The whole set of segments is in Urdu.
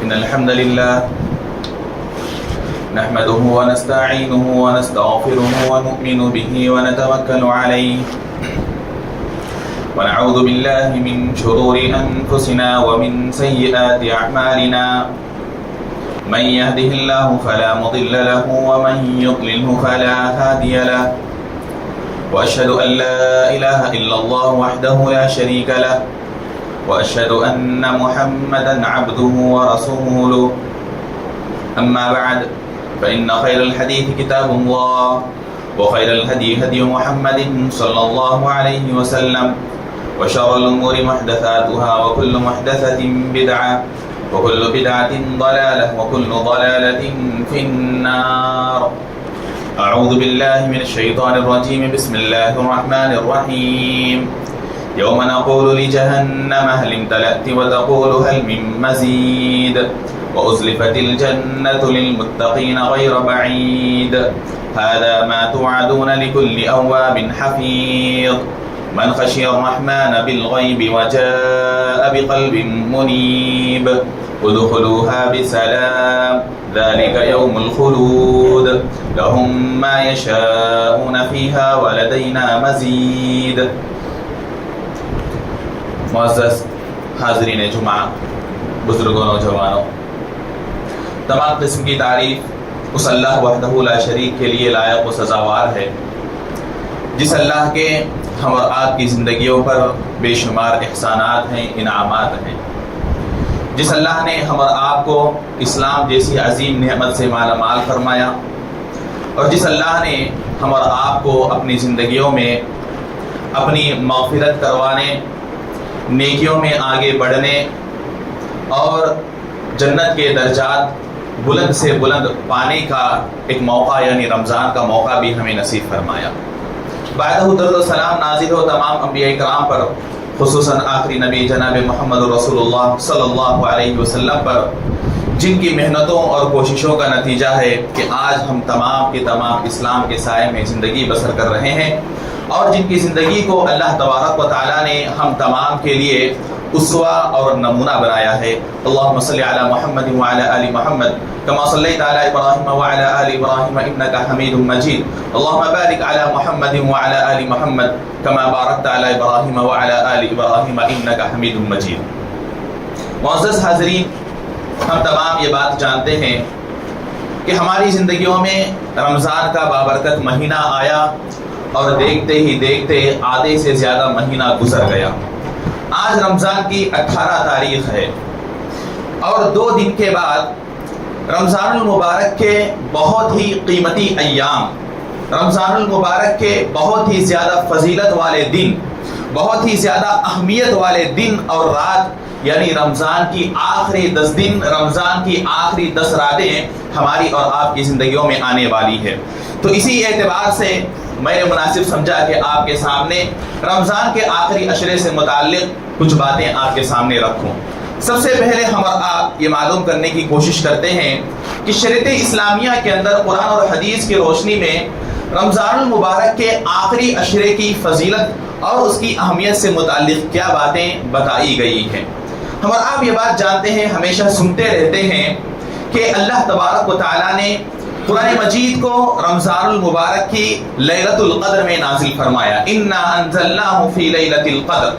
إن الحمد لله نحمده ونستعينه ونستغفره ونؤمن به ونتوكل عليه ونعوذ بالله من شرور أنفسنا ومن سيئات أعمالنا من يهده الله فلا مضل له ومن يضلله فلا هادي له وأشهد أن لا إله إلا الله وحده لا شريك له وأشهد أن محمدا عبده ورسوله أما بعد فإن خير الحديث كتاب الله وخير الهدي هدي محمد صلى الله عليه وسلم وشر الأمور محدثاتها وكل محدثة بدعة وكل بدعة ضلالة وكل ضلالة في النار. أعوذ بالله من الشيطان الرجيم. بسم الله الرحمن الرحيم. يوم نقول لجهنم هل امتلأت وتقول هل من مزيد وأزلفت الجنة للمتقين غير بعيد هذا ما توعدون لكل أواب حفيظ من خشي الرحمن بالغيب وجاء بقلب منيب ادخلوها بسلام ذلك يوم الخلود لهم ما يشاءون فيها ولدينا مزيد. معزز حاضرین جمعہ، بزرگوں نوجوانوں، تمام قسم کی تعریف اس اللہ وحدہ لا شریک کے لیے لائق و سزاوار ہے جس اللہ کے ہم اور آپ کی زندگیوں پر بے شمار احسانات ہیں، انعامات ہیں، جس اللہ نے ہم اور آپ کو اسلام جیسی عظیم نعمت سے مالا مال فرمایا، اور جس اللہ نے ہم اور آپ کو اپنی زندگیوں میں اپنی مغفرت کروانے، نیکیوں میں آگے بڑھنے اور جنت کے درجات بلند سے بلند پانے کا ایک موقع یعنی رمضان کا موقع بھی ہمیں نصیب فرمایا. بعدہ درود و سلام نازل ہو تمام انبیاء کرام پر، خصوصاً آخری نبی جناب محمد رسول اللہ صلی اللہ علیہ وسلم پر، جن کی محنتوں اور کوششوں کا نتیجہ ہے کہ آج ہم تمام کے تمام اسلام کے سائے میں زندگی بسر کر رہے ہیں، اور جن کی زندگی کو اللہ تبارک و تعالیٰ نے ہم تمام کے لیے اسوہ اور نمونہ بنایا ہے. اللہم صلی علی محمد وعلی آل محمد کما صلیت علی ابراہیم وعلی آل ابراہیم انکا حمید مجید. اللہم بارک علی محمد وعلی آل محمد کما بارکت علی ابراہیم وعلی آل ابراہیم انکا حمید مجید. معزز حاضرین، ہم تمام یہ بات جانتے ہیں کہ ہماری زندگیوں میں رمضان کا بابرکت مہینہ آیا اور دیکھتے ہی دیکھتے آدھے سے زیادہ مہینہ گزر گیا. آج رمضان کی 18 تاریخ ہے اور 2 دن کے بعد رمضان المبارک کے بہت ہی قیمتی ایام، رمضان المبارک کے بہت ہی زیادہ فضیلت والے دن، بہت ہی زیادہ اہمیت والے دن اور رات، یعنی رمضان کی آخری 10 دن، رمضان کی آخری 10 راتیں ہماری اور آپ کی زندگیوں میں آنے والی ہے. تو اسی اعتبار سے میں نے مناسب سمجھا کہ آپ کے سامنے رمضان کے آخری عشرے سے متعلق کچھ باتیں آپ کے سامنے رکھوں. سب سے پہلے ہم اور آپ یہ معلوم کرنے کی کوشش کرتے ہیں کہ شریعت اسلامیہ کے اندر قرآن اور حدیث کی روشنی میں رمضان المبارک کے آخری عشرے کی فضیلت اور اس کی اہمیت سے متعلق کیا باتیں بتائی گئی ہیں. ہم اور آپ یہ بات جانتے ہیں، ہمیشہ سنتے رہتے ہیں کہ اللہ تبارک و تعالیٰ نے قرآن مجید کو رمضان المبارک کی لیلۃ القدر میں نازل فرمایا. انا انزلناہ فی لیلۃ القدر،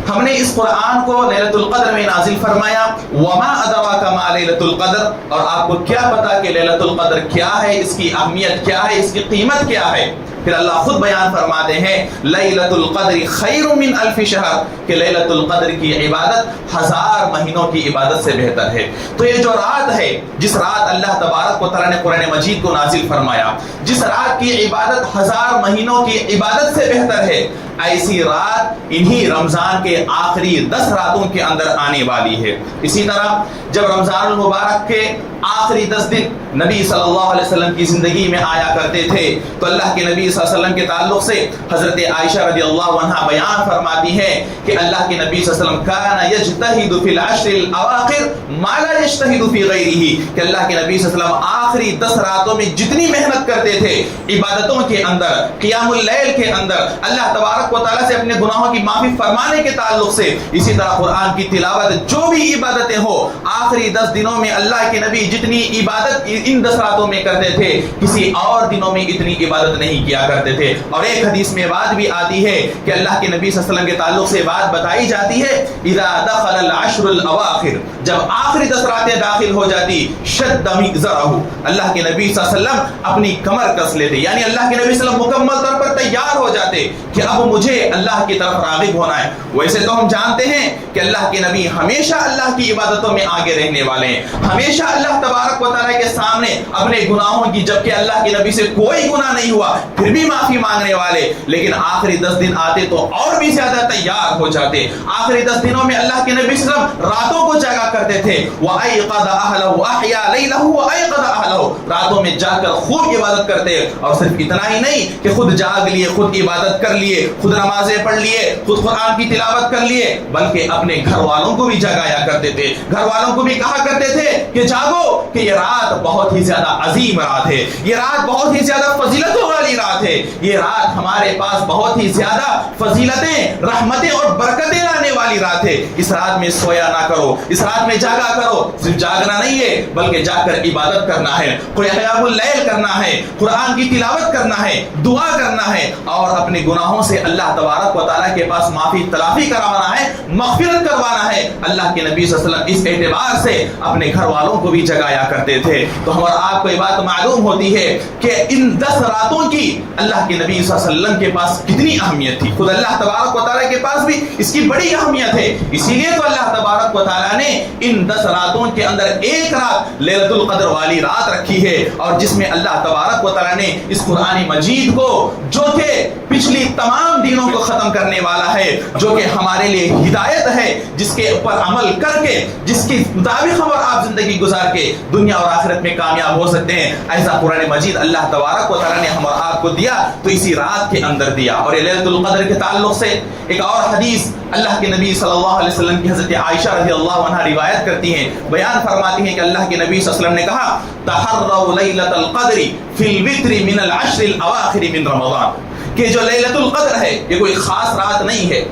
ہم نے اس قرآن کو لیلۃ القدر میں نازل فرمایا. وما ادراک ما لیلۃ القدر، اور آپ کو کیا پتا کہ لیلۃ القدر کیا ہے، اس کی اہمیت کیا ہے، اس کی قیمت کیا ہے. پھر اللہ خود بیان فرماتے ہیں لیلۃ القدر خیر من الف شہر، کہ لیلۃ القدر کی عبادت 1000 مہینوں کی عبادت سے بہتر ہے. تو یہ جو رات ہے، جس رات اللہ تبارک و تعالیٰ نے قرآن مجید کو نازل فرمایا، جس رات کی عبادت 1000 مہینوں کی عبادت سے بہتر ہے، ایسی رات انہی رمضان کے آخری 10 راتوں کے اندر آنے والی ہے. اسی طرح جب رمضان المبارک کے آخری 10 دن نبی صلی اللہ علیہ وسلم کی زندگی میں آیا کرتے تھے، تو اللہ کے نبی صلی اللہ علیہ وسلم کے تعلق سے حضرت عائشہ رضی اللہ عنہا بیان فرماتی ہیں کہ اللہ کے نبی صلی اللہ علیہ وسلم کان یجتہد فی العشر الاواخر ما لا یجتہد فی غیرہ، کہ اللہ کے نبی صلی اللہ علیہ وسلم آخری 10 راتوں میں جتنی محنت کرتے تھے عبادتوں کے اندر، قیام اللیل کے اندر، اللہ تبارک و تعالیٰ سے اپنے گناہوں کی معافی فرمانے کے تعلق سے، اسی طرح قرآن کی تلاوت، جو بھی عبادتیں ہو آخری 10 دنوں میں اللہ کے نبی جتنی عبادت ان 10 راتوں میں کرتے تھے کسی اور دنوں میں اتنی عبادت نہیں کیا کرتے تھے۔ اور ایک حدیث میں بات بھی آتی ہے کہ اللہ کے نبی صلی اللہ علیہ وسلم کے تعلق سے بات بتائی جاتی ہے، اذا دخل العشر الاواخر، جب آخری 10 راتیں داخل ہو جاتی، شد مئزرہ، اللہ کے نبی صلی اللہ علیہ وسلم اپنی کمر کس لیتے، یعنی اللہ کے نبی صلی اللہ علیہ وسلم مکمل طور پر تیار ہو جاتے کہ اب مجھے اللہ کی طرف راغب ہونا ہے۔ ویسے تو ہم جانتے ہیں کہ اللہ کے نبی ہمیشہ اللہ کی عبادتوں میں آگے رہنے والے ہیں، ہمیشہ اللہ تبارک و تعالیٰ کے سامنے اپنے گناہوں کی، جبکہ اللہ کے نبی سے کوئی گناہ نہیں ہوا پھر بھی معافی مانگنے والے، لیکن آخری 10 دن آتے تو اور بھی زیادہ تیار ہو جاتے۔ آخری 10 دنوں میں اللہ کے نبی صلی اللہ علیہ وسلم راتوں کو جاگا کرتے تھے، وَأَيْقَظَ أَهْلَهُ أَحْيَا لَيْلَهُ وَأَيْقَظَ أَهْلَهُ، راتوں میں جاگ کر خوب عبادت کرتے، اور صرف اتنا ہی نہیں کہ خود جاگ لیے، خود عبادت کر لیے، خود نمازیں پڑھ لیے، خود قرآن کی تلاوت کر لیے، بلکہ اپنے گھر والوں کو بھی جگایا کرتے تھے، گھر والوں کو بھی کہا کرتے تھے کہ جاگو، کہ یہ رات بہت ہی زیادہ عظیم رات ہے، یہ رات بہت ہی زیادہ فضیلتوں والی رات ہے، یہ رات ہمارے پاس بہت ہی زیادہ فضیلتیں، رحمتیں اور برکتیں لانے والی رات ہے، اس رات میں سویا نہ کرو، اس رات میں جاگا کرو، صرف جاگنا نہیں ہے بلکہ جا کر عبادت کرنا ہے، قیام اللیل کرنا ہے، قرآن کی تلاوت کرنا ہے، دعا کرنا ہے، اور اپنے گناہوں سے اللہ تبارک و تعالیٰ کے پاس معافی تلافی کروانا ہے، مغفرت کروانا ہے۔ اللہ کے نبی صلی اللہ علیہ وسلم اس اعتبار سے اپنے گھر والوں کو بھی جگایا کرتے تھے۔ تو ہم اور آپ کو یہ بات معلوم ہوتی ہے کہ ان 10 راتوں کی اللہ کے نبی صلی اللہ علیہ وسلم کے پاس کتنی اہمیت تھی، خود اللہ تبارک و تعالیٰ کے پاس بھی اس کی بڑی اہمیت ہے، اسی لیے تو اللہ تبارک و تعالیٰ نے ان 10 راتوں کے اندر ایک رات لیلۃ القدر والی رات رکھی ہے، اور جس میں اللہ تبارک و تعالیٰ نے اس قرآن مجید کو، جو کہ پچھلی تمام دینوں کو ختم کرنے والا ہے، جو کہ ہمارے لیے ہدایت ہے، جس کے اوپر عمل کر کے، جس کے مطابق ہم اور آپ زندگی گزار کے دنیا اور آخرت میں کامیاب ہو سکتے ہیں، ایسا قرآن مجید اللہ تبارک و تعالیٰ نے ہم اور آپ کو دیا تو اسی رات کے اندر دیا۔ اور یہ لیلۃ القدر کے تعلق سے ایک اور حدیث اللہ کے نبی صلی اللہ علیہ وسلم کی حضرت عائشہ رضی اللہ عنہا روایت کرتی ہیں، بیان فرماتی ہیں کہ اللہ کے نبی صلی اللہ علیہ وسلم نے کہا، تحروا لیلۃ القدر فی الوتر من العشر الاواخر من رمضان، کہ جو لیلۃ القدر ہے یہ کوئی خاص رات نہیں ہے،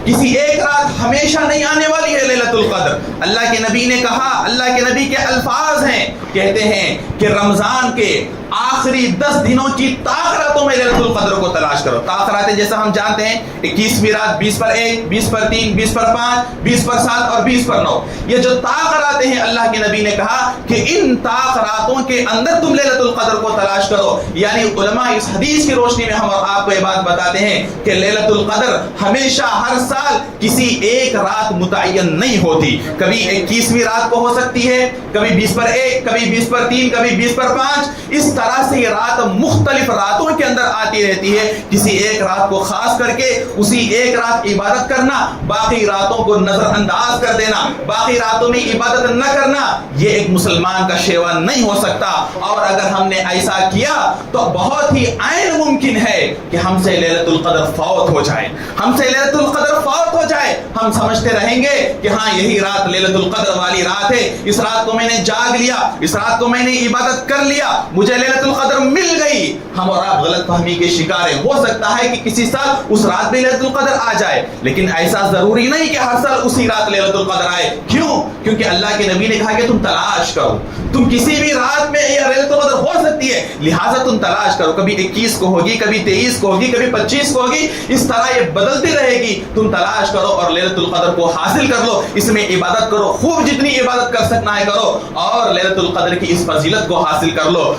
کسی ایک رات ہمیشہ نہیں آنے والی ہے لیلۃ القدر۔ اللہ کے نبی نے کہا، اللہ کے نبی کے الفاظ ہیں، کہتے ہیں کہ رمضان کے آخری 10 دنوں کی طاق راتوں میں لیلۃ القدر کو تلاش کرو۔ طاق راتیں جیسا ہم جانتے ہیں 21ویں رات، 20 پر 1، 20 پر 3، 20 پر 5، 20 پر 7 اور 20 پر 9، یہ جو طاق راتیں ہیں اللہ کے نبی نے کہا کہ ان طاق راتوں کے اندر تم لیلۃ القدر کو تلاش کرو۔ یعنی علماء اس حدیث کی روشنی میں ہم اور آپ کو یہ بات بتاتے ہیں کہ لیلۃ القدر ہمیشہ ہر سال کسی ایک رات متعین نہیں ہوتی، کبھی 21ویں رات کو ہو سکتی ہے، کبھی 20 پر 1، کبھی 20 پر 3، کبھی 20 پر 5، اس طرح سے یہ رات مختلف راتوں کے اندر آتی رہتی ہے۔ کسی ایک رات کو خاص کر کے اسی ایک رات عبادت کرنا، باقی راتوں کو نظر انداز کر دینا، باقی راتوں میں عبادت نہ کرنا، یہ ایک مسلمان کا شیوا نہیں ہو سکتا، اور اگر ہم نے ایسا کیا تو بہت ہی عین ممکن ہے کہ ہم سے لیلۃ القدر فوت ہو جائے، ہم سے لیلۃ القدر فوت ہو جائے، ہم سمجھتے رہیں گے کہ ہاں یہی رات لیلۃ القدر والی رات ہے، اس رات کو میں نے جاگ لیا، اس رات کو میں نے عبادت کر لیا، مجھے لیلۃ القدر مل گئی۔ ہم اور آپ غلط فہمی کے شکار ہیں، ہو سکتا ہے کہ کسی سال اس رات میں لیلۃ القدر آ جائے، لیکن ایسا ضروری نہیں کہ ہر سال اسی رات لیلۃ القدر آئے۔ کیوں؟ کیونکہ اللہ کے نبی نے کہا کہ تم تلاش کرو، تم کسی بھی رات میں یہ لیلۃ القدر ہو سکتی ہے، لہٰذا تم تلاش کرو، کبھی 21 کو ہوگی، کبھی 23 کو ہوگی، کبھی 25 کو ہوگی، اس طرح یہ بدلتی رہے گی، تم تلاش کرو اور لیلۃ القدر کو حاصل کر لو، اس میں عبادت کرو، خوب جتنی عبادت کر سکنا ہے کرو، اور لیلۃ القدر کی اس فضیلت کو حاصل کر لو۔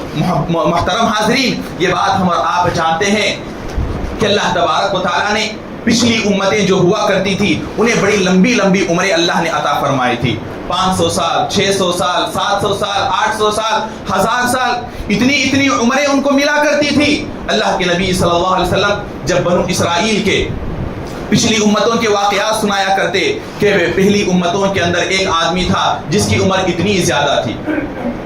محترم حاضرین، یہ بات ہم اور آپ جانتے ہیں کہ اللہ تبارک و تعالیٰ نے پچھلی امتیں جو ہوا کرتی تھی انہیں بڑی لمبی لمبی عمریں اللہ نے عطا فرمائی تھی، 500 سال، 600 سال، 700 سال، 800 سال، 1000 سال، اتنی عمریں ان کو ملا کرتی تھی۔ اللہ کے نبی صلی اللہ علیہ وسلم جب بنو اسرائیل کے پچھلی امتوں کے واقعات سنایا کرتے کہ پہلی امتوں کے اندر ایک آدمی تھا جس کی عمر اتنی زیادہ تھی،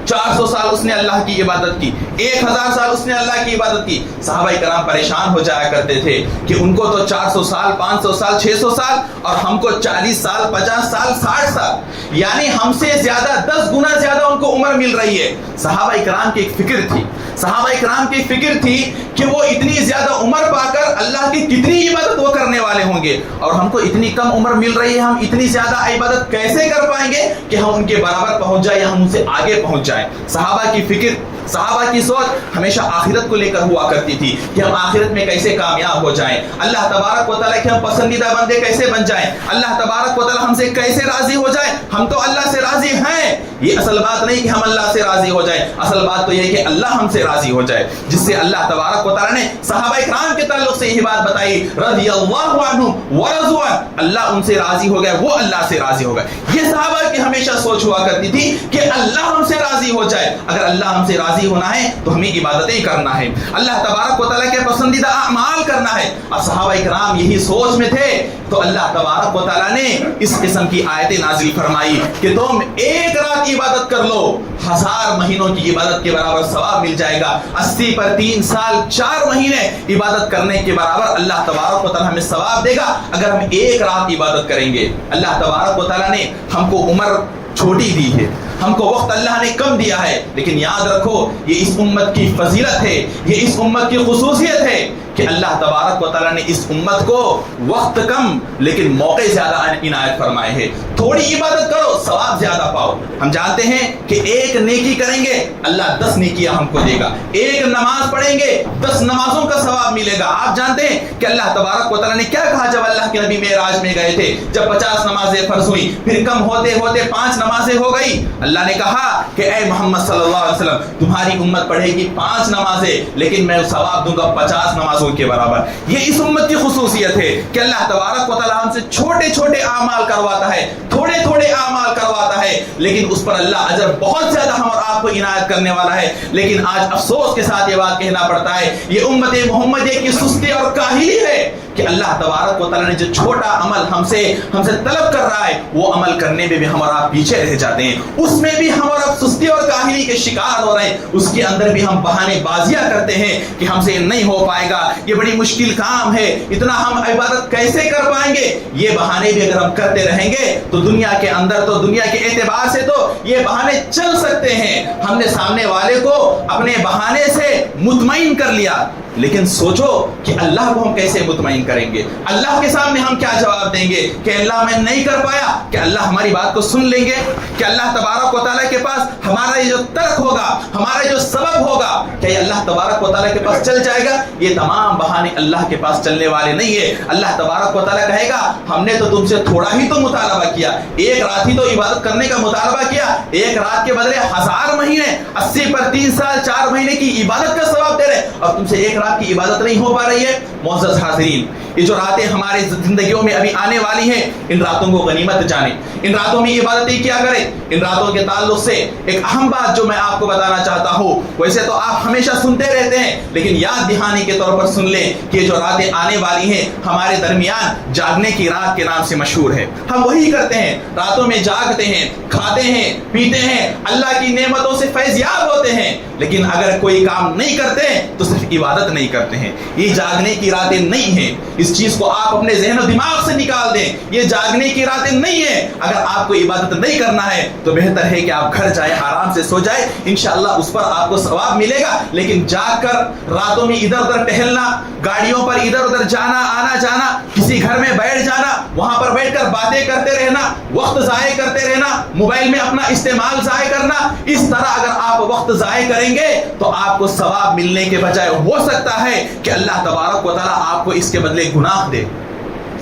400 سال اس نے اللہ کی عبادت کی، 1000 سال اس نے اللہ کی عبادت کی۔ صحابہ کرام پریشان ہو جایا کرتے تھے کہ ان کو تو 400 سال، 500 سال، 600 سال، اور ہم کو 40 سال، 50 سال، 60 سال، یعنی ہم سے زیادہ 10 گنا زیادہ ان کو عمر مل رہی ہے۔ صحابہ کرام کی ایک فکر تھی، صحابہ کرام کی فکر تھی کہ وہ اتنی زیادہ عمر پا کر اللہ کی کتنی عبادت وہ کرنے والے ہوں گے، اور ہم کو اتنی کم عمر مل رہی ہے، ہم اتنی زیادہ عبادت کیسے کر پائیں گے کہ ہم ان کے برابر پہنچ جائیں یا ہم ان سے آگے پہنچ جائیں۔ صحابہ کی فکر، صحابہ کی سوچ ہمیشہ آخرت کو لے کر ہوا کرتی تھی کہ ہم آخرت میں کیسے کامیاب ہو جائیں، اللہ تبارک و تعالیٰ کے ہم پسندیدہ بندے کیسے بن جائیں، اللہ تبارک و تعالیٰ ہم سے کیسے راضی ہو جائے، ہم تو اللہ سے راضی ہیں۔ یہ اصل بات نہیں کہ ہم اللہ سے راضی ہو جائیں، اصل بات تو یہ کہ اللہ ہم سے راضی ہو جائے، جس سے اللہ تبارک و تعالیٰ نے صحابہ کرام کے تعلق سے یہی بات بتائی، رضی اللہ عنہم ورضوا عنہ، اللہ ان سے راضی ہو گئے، وہ اللہ سے راضی ہو گئے۔ یہ صحابہ کی ہمیشہ سوچ ہوا کرتی تھی کہ اللہ ہم سے راضی ہو جائے۔ اگر اللہ ہم سے راضی ہونا ہے تو ہمیں عبادتیں کرنا ہے، اللہ تبارک و تعالیٰ کے پسندیدہ اعمال کرنا ہے۔ اور صحابہ کرام یہی سوچ میں تھے تو اللہ تبارک و تعالیٰ نے اس قسم کی آیتیں نازل فرمائی کہ تم ایک رات عبادت کر لو، 1000 مہینوں کی عبادت کے برابر ثواب مل جائے گا۔ 80 پر 3 سال 4 مہینے عبادت کرنے کے برابر اللہ تبارک و تعالیٰ ہمیں ثواب دے گا اگر ہم ایک رات عبادت کریں گے۔ اللہ تبارک و تعالیٰ نے ہم کو عمر چھوٹی دی ہے، ہم کو وقت اللہ نے کم دیا ہے، لیکن یاد رکھو یہ اس امت کی فضیلت ہے، یہ اس امت کی خصوصیت ہے کہ اللہ تبارک و تعالیٰ نے اس امت کو وقت کم لیکن موقع زیادہ عنایت فرمائے ہیں۔ تھوڑی عبادت کرو، ثواب زیادہ پاؤ۔ ہم جانتے ہیں کہ ایک نیکی کریں گے اللہ 10 نیکیاں ہم کو دے گا، ایک نماز پڑھیں گے 10 نمازوں کا ثواب ملے گا۔ آپ جانتے ہیں کہ اللہ تبارک و تعالیٰ نے کیا کہا جب اللہ کے نبی معراج میں گئے تھے، جب 50 نمازیں فرض ہوئی، پھر کم ہوتے ہوتے 5 نمازیں ہو گئی، اللہ نے کہا کہ اے محمد صلی اللہ علیہ وسلم تمہاری امت پڑھے گی 5 نمازیں لیکن میں ثواب دوں گا 50 نمازوں کے برابر۔ یہ اس امت کی خصوصیت ہے کہ اللہ تبارک و تعالیٰ ہم سے چھوٹے چھوٹے اعمال کرواتا ہے، تھوڑے تھوڑے اعمال کرواتا ہے، لیکن اس پر اللہ اجر بہت زیادہ ہم اور آپ کو عنایت کرنے والا ہے۔ لیکن آج افسوس کے ساتھ یہ بات کہنا پڑتا ہے، یہ امت محمدیہ کی سستی اور کاہلی ہے کہ اللہ تبارک و تعالیٰ نے جو چھوٹا عمل ہم سے طلب کر رہا ہے وہ عمل کرنے میں بھی ہم اور آپ پیچھے رہ جاتے ہیں، اس میں بھی ہم اور آپ سستی اور کاہلی کے شکار ہو رہے ہیں، اس کے اندر بھی ہم بہانے بازیاں کرتے ہیں کہ ہم سے نہیں ہو پائے گا، یہ بڑی مشکل کام ہے، اتنا ہم عبادت کیسے کر پائیں گے۔ یہ بہانے بھی اگر ہم کرتے رہیں گے تو دنیا کے اندر تو دنیا کے اعتبار سے تو یہ بہانے چل سکتے ہیں، ہم نے سامنے والے کو اپنے بہانے سے مطمئن کر لیا، لیکن سوچو کہ اللہ کو ہم کیسے مطمئن کریں گے، اللہ کے سامنے ہم کیا جواب دیں گے کہ اللہ میں نہیں کر پایا، کہ اللہ ہماری بات کو سن لیں گے، کہ اللہ تبارک و تعالیٰ کے پاس ہمارا یہ جو ترک ہوگا، ہمارا جو سبب ہوگا، کہ یہ اللہ تبارک و تعالیٰ کے پاس چل جائے گا۔ یہ تمام بہانے اللہ کے پاس چلنے والے نہیں ہے۔ اللہ تبارک و تعالیٰ کہے گا ہم نے تو تم سے تھوڑا ہی تو مطالبہ کیا، ایک رات ہی تو عبادت کرنے کا مطالبہ کیا، ایک رات کے بدلے 1000 مہینے 80 پر 3 سال 4 مہینے کی عبادت کا ثواب دے رہے، اور تم سے ایک رات کی عبادت نہیں ہو پا رہی ہے۔ معزز حاضرین، یہ جو راتیں ہمارے زندگیوں میں ابھی آنے والی ہیں، ان راتوں کو غنیمت جانیں، ان راتوں میں عبادتیں کیا کریں۔ ان راتوں کے تعلق سے ایک اہم بات جو میں آپ کو بتانا چاہتا ہوں، ویسے تو آپ ہمیشہ سنتے رہتے ہیں لیکن یاد دہانی کے طور پر سن لیں کہ جو راتیں آنے والی ہیں ہمارے درمیان جاگنے کی رات کے نام سے مشہور ہے۔ ہم وہی کرتے ہیں، راتوں میں جاگتے ہیں، کھاتے ہیں، پیتے ہیں، اللہ کی نعمتوں سے فیض یاب ہوتے ہیں، لیکن اگر کوئی کام نہیں کرتے تو صرف عبادت نہیں کرتے ہیں۔ یہ جاگنے کی راتیں نہیں ہیں، اس چیز کو آپ اپنے ذہن و دماغ سے نکال دیں، یہ جاگنے کی راتیں نہیں ہیں۔ اگر آپ کو عبادت نہیں کرنا ہے تو بہتر ہے کہ آپ گھر جائیں، آرام سے سو جائیں، انشاءاللہ اس پر آپ کو ثواب ملے گا۔ لیکن جاگ کر راتوں میں ادھر ادھر ٹہلنا، گاڑیوں پر ادھر ادھر جانا آنا جانا، کسی گھر میں بیٹھ جانا، وہاں پر بیٹھ کر باتیں کرتے رہنا، وقت ضائع کرتے رہنا، موبائل میں اپنا استعمال ضائع کرنا، اس طرح اگر آپ وقت ضائع کریں گے تو آپ کو ثواب ملنے کے بجائے ہو سکتا ہے کہ اللہ تبارک و تعالیٰ آپ کو اس کے بدلے گناہ دے،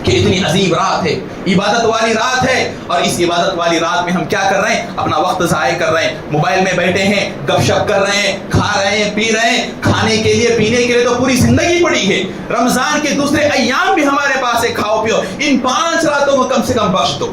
کہ اتنی عظیم رات ہے، عبادت والی رات ہے، اور اس عبادت والی رات میں ہم کیا کر رہے ہیں؟ اپنا وقت ضائع کر رہے ہیں، موبائل میں بیٹھے ہیں، گپ شپ کر رہے ہیں، کھا رہے ہیں، پی رہے ہیں۔ کھانے کے لیے پینے کے لیے تو پوری زندگی پڑی ہے، رمضان کے دوسرے ایام بھی ہمارے پاس ہے، کھاؤ پیو، ان 5 راتوں کو کم سے کم بخش دو،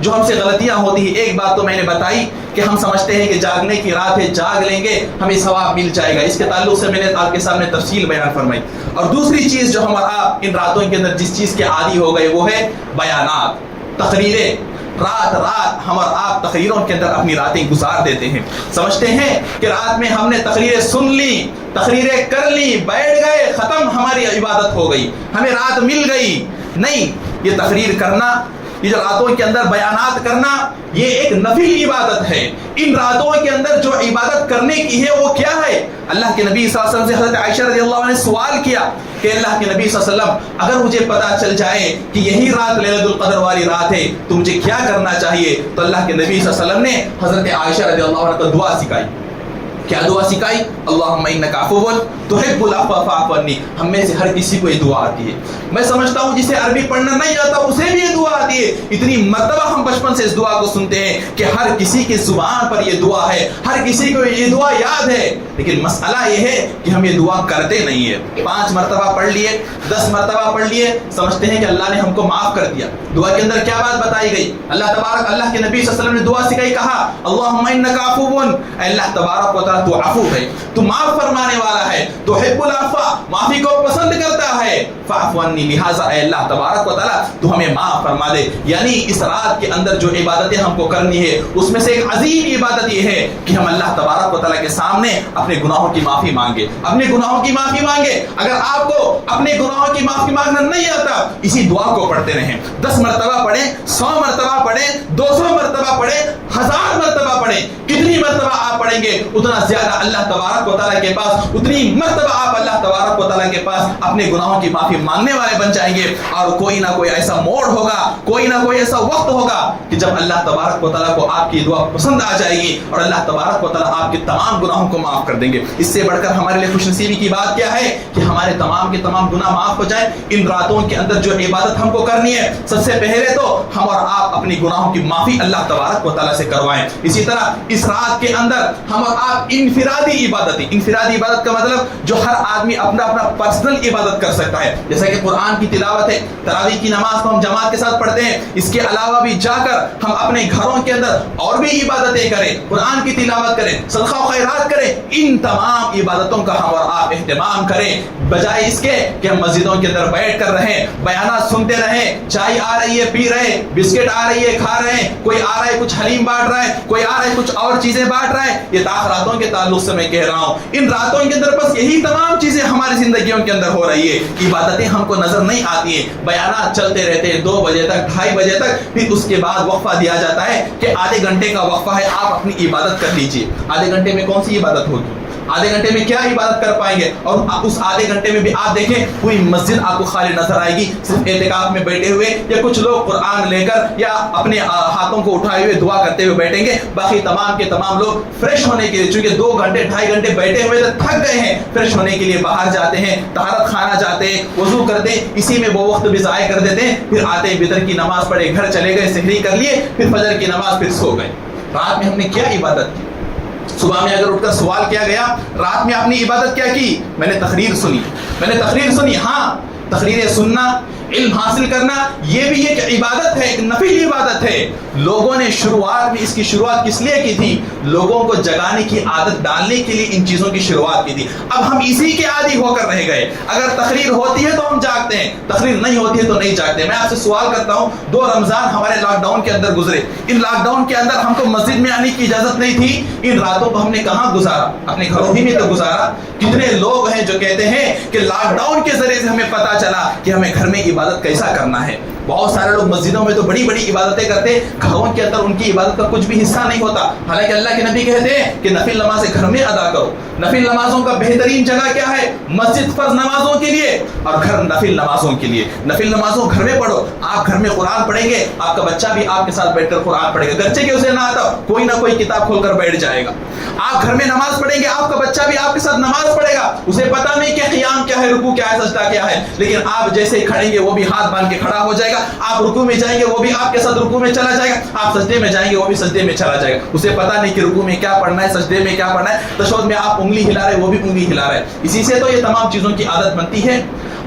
جو ہم سے غلطیاں ہوتی ہیں. ایک بات تو میں نے بتائی کہ ہم سمجھتے ہیں کہ جاگنے کی رات ہے، جاگ لیں گے ہمیں ثواب مل جائے گا. اس کے تعلق سے میں نے آپ کے سامنے تفصیل بیان فرمائی. اور دوسری چیز جو ہم اور آپ ان راتوں کے اندر جس چیز کے عادی ہو گئے وہ ہے بیانات، تقریریں. رات رات ہم اور آپ تقریروں کے اندر اپنی راتیں گزار دیتے ہیں. سمجھتے ہیں کہ رات میں ہم نے تقریریں سن لی، تقریریں کر لی، بیٹھ گئے، ختم، ہماری عبادت ہو گئی، ہمیں رات مل گئی. نہیں، یہ تقریر کرنا، یہ جو راتوں کے اندر بیانات کرنا، یہ ایک نفل عبادت ہے. ان راتوں کے اندر جو عبادت کرنے کی ہے وہ کیا ہے؟ اللہ کے نبی صلی اللہ علیہ وسلم سے حضرت عائشہ رضی اللہ عنہ نے سوال کیا کہ اللہ کے نبی صلی اللہ علیہ وسلم اگر مجھے پتا چل جائے کہ یہی رات لیلۃ القدر والی رات ہے تو مجھے کیا کرنا چاہیے؟ تو اللہ کے نبی صلی اللہ علیہ وسلم نے حضرت عائشہ رضی اللہ عنہ کو دعا سکھائی. کیا دعا سکھائی؟ اللہم انک عفو تحب العفو فاعف عنی. ہم میں سے ہر کسی کو یہ دعا آتی ہے. میں سمجھتا ہوں جسے عربی پڑھنا نہیں آتا اسے بھی یہ دعا آتی ہے. اتنی مرتبہ ہم بچپن سے اس دعا کو سنتے ہیں کہ ہر کسی کی زبان پر یہ دعا ہے، ہر کسی کو یہ دعا یاد ہے. لیکن مسئلہ یہ ہے کہ ہم یہ دعا کرتے نہیں ہے. 5 مرتبہ پڑھ لیے، 10 مرتبہ پڑھ لیے، سمجھتے ہیں کہ اللہ نے ہم کو معاف کر دیا. دعا کے اندر کیا بات بتائی گئی؟ اللہ تبارک، اللہ کے نبی صلی اللہ علیہ وسلم نے دعا سکھائی، کہا اللہم انک عفو، اے اللہ تبارک و تعالیٰ تو عفو ہے، تو معاف فرمانے والا ہے، تو تحب العفو، معافی کو پسند کرتا ہے، فاعف عنی، لہذا اے اللہ تبارک و تعالیٰ تو ہمیں معاف فرما دے. یعنی اس رات کے اندر جو عبادتیں ہم کو کرنی ہے اس میں سے ایک عظیم عبادت یہ ہے کہ ہم اللہ تبارک و تعالیٰ کے سامنے اپنے گناہوں کی معافی مانگے، اپنے گناہوں کی معافی مانگے. اگر آپ کو اپنے گناہوں کی معافی مانگنا نہیں آتا، اسی دعا کو پڑھتے رہیں. 10 مرتبہ پڑھیں، 100 مرتبہ پڑھیں، 200 مرتبہ پڑھیں، 1000 مرتبہ پڑھیں. کتنی مرتبہ آپ پڑھیں گے اتنا زیادہ اللہ تبارک و تعالیٰ کے پاس، اتنی مرتبہ آپ اللہ تبارک و تعالیٰ کے پاس اپنے گناہوں کی معافی مانگنے والے بن جائیں گے. اور کوئی نہ کوئی ایسا موڑ ہوگا، کوئی نہ کوئی ایسا وقت ہوگا کہ جب اللہ تبارک و تعالیٰ کو آپ کی دعا پسند آ جائے گی اور اللہ تبارک و تعالیٰ آپ کے تمام گناہوں کو معاف کر دیں گے. اس سے بڑھ کر ہمارے لیے خوش نصیبی کی بات کیا ہے کہ ہمارے تمام کے تمام گناہ معاف ہو جائیں. ان راتوں کے اندر جو عبادت ہم کو کرنی ہے، سب سے پہلے تو ہم اور آپ اپنی گناہوں کی معافی اللہ تبارک و تعالیٰ سے کروائیں. اسی طرح اس رات کے اندر ہم اور آپ انفرادی عبادت کا مطلب جو ہر آدمی اپنا اپنا پرسنل عبادت کر سکتا ہے، جیسا کہ قرآن کی تلاوت ہے، تراویح کی نماز کو ہم جماعت کے ساتھ پڑھتے ہیں. اس کے علاوہ بھی جا کر ہم اپنے گھروں کے اندر اور بھی عبادتیں کریں، قرآن کی تلاوت کریں، صدقہ و خیرات کریں. ان تمام عبادتوں کا ہم اور آپ اہتمام کریں، بجائے اس کے کہ ہم مسجدوں کے اندر بیٹھ کر رہیں، بیانات سنتے رہیں، چائے آ رہی ہے پی رہے، بسکٹ آ رہی ہے کھا رہے ہیں، کوئی آ رہا ہے کچھ حلیم بانٹ رہا ہے، کوئی آ رہا ہے کچھ اور چیزیں بانٹ رہا ہے. یہ راتوں کے تعلق سے میں کہہ رہا ہوں، ان راتوں کے اندر بس یہی تمام چیزیں ہماری زندگیوں کے اندر ہو رہی ہے. عبادتیں ہم کو نظر نہیں آتی ہیں، بیانات چلتے رہتے ہیں 2 بجے تک، 2:30 بجے تک، پھر اس کے بعد وقفہ دیا جاتا ہے کہ آدھے گھنٹے کا وقفہ ہے، آپ اپنی عبادت کر لیجیے. آدھے گھنٹے میں کون سی عبادت ہوگی؟ آدھے گھنٹے میں کیا عبادت کر پائیں گے؟ اور اس آدھے گھنٹے میں بھی آپ دیکھیں پوری مسجد آپ کو خالی نظر آئے گی، صرف اعتکاف میں بیٹھے ہوئے یا کچھ لوگ قرآن لے کر یا اپنے ہاتھوں کو اٹھائے ہوئے دعا کرتے ہوئے بیٹھیں گے. باقی تمام کے تمام لوگ فریش ہونے کے لیے، چونکہ 2 گھنٹے 2.5 گھنٹے بیٹھے ہوئے تو تھک گئے ہیں، فریش ہونے کے لیے باہر جاتے ہیں، طہارت خانہ جاتے ہیں، وضو کرتے ہیں، اسی میں وہ وقت بھی ضائع کر دیتے ہیں. پھر آتے ہیں، بدر کی نماز پڑھے، گھر چلے گئے، سحری کر لیے، پھر فجر کی نماز، پھر سو گئے. رات میں ہم نے کیا عبادت کی؟ صبح میں اگر اٹھ کر سوال کیا گیا رات میں آپ نے عبادت کیا کی؟ میں نے تقریر سنی. ہاں، تقریریں سننا، علم حاصل کرنا، یہ بھی ایک عبادت ہے، ایک نفل عبادت ہے. لوگوں نے شروعات میں اس کی شروعات کس لیے کی تھی؟ لوگوں کو جگانے کی عادت ڈالنے کے لیے ان چیزوں کی شروعات کی تھی. اب ہم اسی کے عادی ہو کر رہ گئے. اگر تقریر ہوتی ہے تو ہم جاگتے ہیں، تقریر نہیں ہوتی ہے تو نہیں جاگتے. میں آپ سے سوال کرتا ہوں، 2 رمضان ہمارے لاک ڈاؤن کے اندر گزرے. ان لاک ڈاؤن کے اندر ہم کو مسجد میں آنے کی اجازت نہیں تھی. ان راتوں کو ہم نے کہاں گزارا؟ اپنے گھروں ہی میں تو گزارا. کتنے لوگ ہیں جو کہتے ہیں کہ لاک ڈاؤن کے ذریعے سے ہمیں پتا چلا کہ ہمیں گھر میں عبادت کیسا کرنا ہے. بہت سارے لوگ مسجدوں میں تو بڑی بڑی عبادتیں کرتے، گھروں کے اندر ان کی عبادت کا کچھ بھی حصہ نہیں ہوتا. حالانکہ اللہ کے نبی کہتے ہیں کہ نفل نمازیں گھر میں ادا کرو. نفل نمازوں کا بہترین جگہ کیا ہے؟ مسجد فرض نمازوں کے لیے اور گھر نفل نمازوں کے لیے. نفل نمازوں گھر میں پڑھو. آپ گھر میں قرآن پڑھیں گے، آپ کا بچہ بھی آپ کے ساتھ بیٹھ کر قرآن پڑھے گا. گرچہ کہ اسے نہ آتا، کوئی نہ کوئی کتاب کھول کر بیٹھ جائے گا. آپ گھر میں نماز پڑھیں گے، آپ کا بچہ بھی آپ کے ساتھ نماز پڑھے گا. اسے پتا نہیں کہ قیام کیا ہے، رکوع کیا ہے، سجدہ کیا ہے، لیکن آپ جیسے ہی کھڑیں گے وہ بھی ہاتھ باندھ کے کھڑا ہو جائے گا. آپ رکوع میں جائیں گے وہ بھی آپ کے ساتھ رکوع میں چلا جائے گا. آپ سجدے میں جائیں گے وہ بھی سجدے میں چلا جائے گا. اسے پتا نہیں کہ رکوع میں کیا پڑھنا ہے، سجدے میں کیا پڑھنا ہے. تشہد میں آپ انگلی ہلا رہے وہ بھی انگلی ہلا رہے. اسی سے تو یہ تمام چیزوں کی عادت بنتی ہے.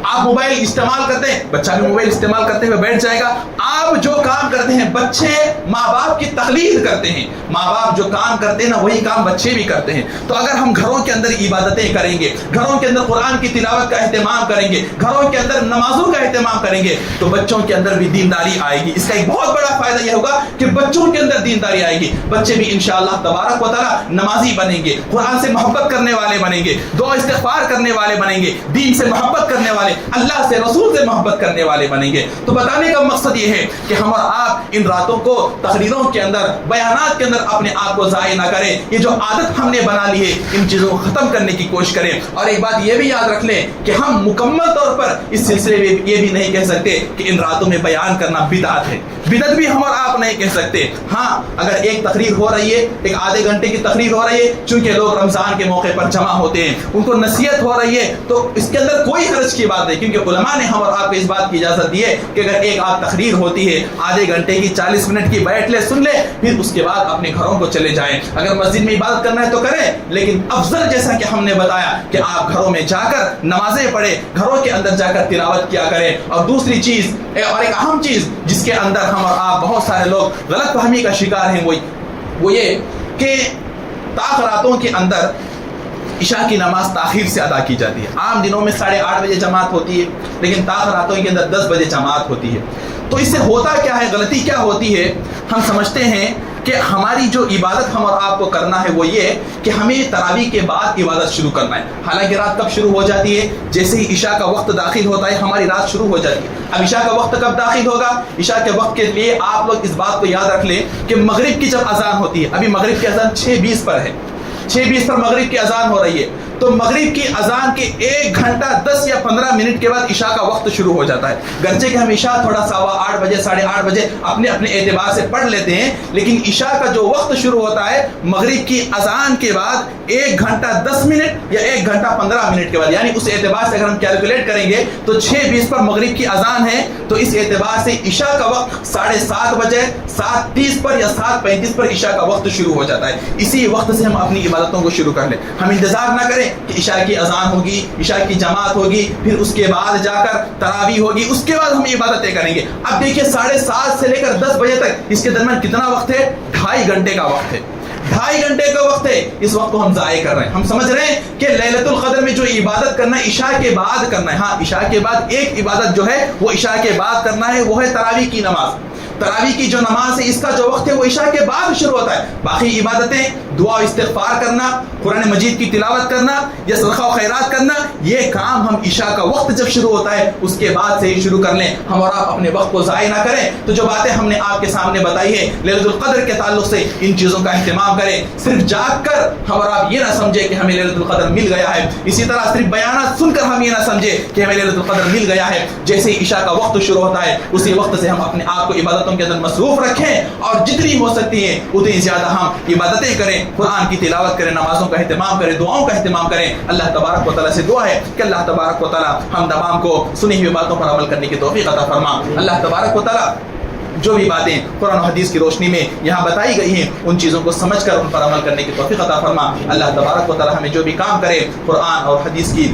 آپ موبائل استعمال کرتے ہیں، بچہ بھی موبائل استعمال کرتے ہوئے بیٹھ جائے گا. آپ جو کام کرتے ہیں بچے ماں باپ کی تقلید کرتے ہیں، ماں باپ جو کام کرتے ہیں نا وہی کام بچے بھی کرتے ہیں. تو اگر ہم گھروں کے اندر عبادتیں کریں گے، گھروں کے اندر قرآن کی تلاوت کا اہتمام کریں گے، گھروں کے اندر نمازوں کا اہتمام کریں گے تو بچوں کے اندر بھی دینداری آئے گی. اس کا ایک بہت بڑا فائدہ یہ ہوگا کہ بچوں کے اندر دینداری آئے گی. بچے بھی انشاءاللہ تبارک و تعالی نمازی بنیں گے، قرآن سے محبت کرنے والے بنیں گے، دعا استغفار کرنے والے بنیں گے، دین سے محبت کرنے والے، اللہ سے رسول سے محبت کرنے والے بنیں گے. تو بتانے کا مقصد یہ ہے کہ ہم اور آپ ان راتوں کو تقریروں کے اندر، بیانات کے اندر اپنے آپ کو ضائع نہ کریں. یہ جو عادت ہم نے بنا لی ہے ان چیزوں کو ختم کرنے کی کوشش کریں. اور ایک بات یہ بھی یاد رکھ لیں کہ ہم مکمل طور پر اس سلسلے میں یہ بھی نہیں کہہ سکتے کہ ان راتوں میں بیان کرنا بدعت ہے. بدعت بھی ہم اور آپ نہیں کہہ سکتے. ہاں اگر ایک تقریر ہو رہی ہے، ایک آدھے گھنٹے کی تقریر ہو رہی ہے، چونکہ لوگ رمضان کے موقع پر جمع ہوتے ہیں، ان کو نصیحت ہو رہی ہے، تو اس کے اندر کوئی حرج کی بات نہیں، کیونکہ علماء نے ہم اور آپ کو اس بات کی اجازت دی ہے کہ اگر ایک آدھ تقریر ہوتی ہے آدھے گھنٹے کی، 40 منٹ کی، بیٹھ لے، سن لے، پھر اس کے بعد اپنے گھروں کو چلے جائیں. اگر مسجد میں عبادت کرنا ہے تو کریں، لیکن افضل جیسا کہ ہم نے بتایا کہ آپ گھروں میں جا کر نمازیں پڑھیں، گھروں کے اندر جا کر تلاوت کیا کریں. اور دوسری چیز اور ایک اہم چیز جس کے اندر ہم اور آپ بہت سارے لوگ غلط فہمی کا شکار ہیں وہ یہ کہ تاخیراتوں کے اندر عشاء کی نماز تاخیر سے ادا کی جاتی ہے. عام دنوں میں 8:30 بجے جماعت ہوتی ہے، لیکن تاخیراتوں کے اندر 10 بجے جماعت ہوتی ہے. تو اس سے ہوتا کیا ہے، غلطی کیا ہوتی ہے؟ ہم سمجھتے ہیں کہ ہماری جو عبادت ہم اور آپ کو کرنا ہے وہ یہ کہ ہمیں تراویح کے بعد عبادت شروع کرنا ہے. حالانکہ رات کب شروع ہو جاتی ہے؟ جیسے ہی عشاء کا وقت داخل ہوتا ہے ہماری رات شروع ہو جاتی ہے. اب عشاء کا وقت کب داخل ہوگا؟ عشاء کے وقت کے لیے آپ لوگ اس بات کو یاد رکھ لیں کہ مغرب کی جب اذان ہوتی ہے، ابھی مغرب کی اذان 6:20 پر ہے، 6:20 پر مغرب کی اذان ہو رہی ہے، تو مغرب کی اذان کے 1 گھنٹہ 10 یا 15 منٹ کے بعد عشاء کا وقت شروع ہو جاتا ہے. گرچہ کہ ہم عشاء تھوڑا 8:15 بجے 8:30 بجے اپنے اعتبار سے پڑھ لیتے ہیں، لیکن عشاء کا جو وقت شروع ہوتا ہے مغرب کی اذان کے بعد 1 گھنٹہ 10 منٹ یا 1 گھنٹہ 15 منٹ کے بعد، یعنی اس اعتبار سے اگر ہم کیلکولیٹ کریں گے تو 6:20 پر مغرب کی اذان ہے، تو اس اعتبار سے عشاء کا وقت 7:30 بجے 7:30 پر یا 7:35 پر عشاء کا وقت شروع ہو جاتا ہے. اسی وقت سے ہم اپنی عبادتوں کو شروع کر لیں. ہم انتظار نہ کریں کہ عشاء کی اذان ہوگی، عشاء کی جماعت ہوگی، پھر اس کے بعد جا کر تراویح ہوگی، اس کے بعد ہم عبادتیں کریں گے. اب دیکھیے 7:30 سے لے کر 10 بجے تک اس کے درمیان کتنا وقت ہے؟ 2.5 گھنٹے کا وقت ہے. 2.5 گھنٹے کا وقت ہے. اس وقت کو ہم ضائع کر رہے ہیں. ہم سمجھ رہے ہیں کہ لیلۃ القدر میں جو عبادت کرنا ہے عشاء کے بعد کرنا ہے. ہاں عشاء کے بعد ایک عبادت جو ہے وہ عشاء کے بعد کرنا ہے، وہ ہے تراویح کی نماز. تراویح کی جو نماز ہے اس کا جو وقت ہے وہ عشاء کے بعد شروع ہوتا ہے. باقی عبادتیں، دعا استغفار کرنا، قرآن مجید کی تلاوت کرنا یا صدقہ و خیرات کرنا، یہ کام ہم عشاء کا وقت جب شروع ہوتا ہے اس کے بعد سے ہی شروع کر لیں. ہم اور آپ اپنے وقت کو ضائع نہ کریں. تو جو باتیں ہم نے آپ کے سامنے بتائی ہے لیلۃ القدر کے تعلق سے، ان چیزوں کا اہتمام کریں. صرف جاگ کر ہم اور آپ یہ نہ سمجھے کہ ہمیں لیلۃ القدر مل گیا ہے. اسی طرح صرف بیانات سن کر ہم یہ نہ سمجھے کہ ہمیں لیلۃ القدر مل گیا ہے. جیسے ہی عشاء کا وقت شروع ہوتا ہے اسی وقت سے ہم اپنے آپ کو عبادتوں کے اندر مصروف رکھیں، اور جتنی ہو سکتی ہیں اتنی زیادہ ہم عبادتیں کریں، قرآن کی تلاوت کریں، نمازوں کا اہتمام کریں، دعاؤں کا اہتمام کریں. اللہ تبارک و تعالیٰ سے دعا ہے کہ اللہ تبارک و تعالیٰ ہم تمام کو سنی ہوئی باتوں پر عمل کرنے کی توفیق عطا فرما. اللہ تبارک و تعالیٰ جو بھی باتیں قرآن و حدیث کی روشنی میں یہاں بتائی گئی ہیں ان چیزوں کو سمجھ کر ان پر عمل کرنے کی توفیق عطا فرما. اللہ تبارک و تعالیٰ ہمیں جو بھی کام کرے قرآن اور حدیث کی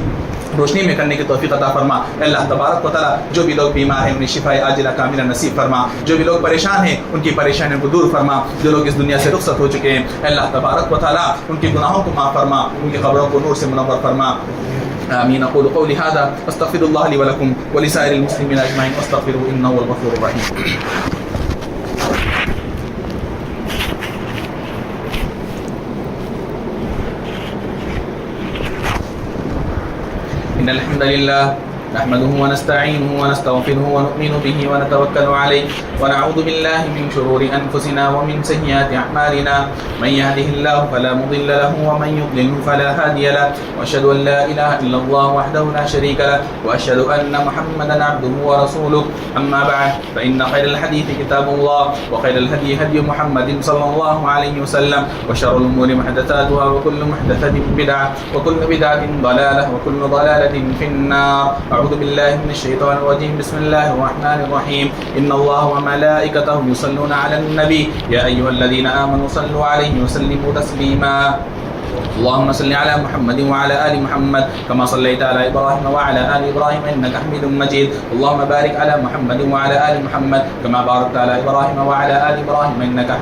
روشنی میں کرنے کی توفیق عطا فرما. اللہ تبارک و تعالیٰ جو بھی لوگ بیمار ہیں انہیں شفاء عاجلہ کاملہ نصیب فرما. جو بھی لوگ پریشان ہیں ان کی پریشانیوں کو دور فرما. جو لوگ اس دنیا سے رخصت ہو چکے ہیں اللہ تبارک و تعالیٰ ان کے گناہوں کو معاف فرما، ان کی قبروں کو نور سے منور فرما. آمین. اقول قولی هذا استغفر الله لي ولكم ولسائر المسلمين اجمعين واستغفروه انه هو الغفور الرحيم. إن الحمد لله نحمده ونستعينه ونستغفره ونؤمن به ونتوكل عليه ونعوذ بالله من شرور أنفسنا ومن سيئات أعمالنا. من يهده الله فلا مضل له ومن يضلل فلا هادي له وأشهد أن لا إله إلا الله وحده لا شريك له وأشهد أن محمدا عبده ورسوله. أما بعد فإن خير الحديث كتاب الله وخير الهدي هدي محمد صلى الله عليه وسلم وشر الأمور محدثاتها وكل محدثة بدعة وكل بدعة ضلالة وكل ضلالة في النار. أعوذ بالله من الشيطان الرجيم. بسم الله الرحمن الرحيم. إن الله وملائكته يصلون على النبي يا أيها الذين آمنوا صلوا عليه وسلموا تسليما. اللهم صل على محمد وعلى آل محمد كما صليت على إبراهيم وعلى آل إبراهيم إنك حميد مجيد. اللهم بارك على محمد وعلى آل محمد كما باركت على إبراهيم وعلى آل إبراهيم إنك حميد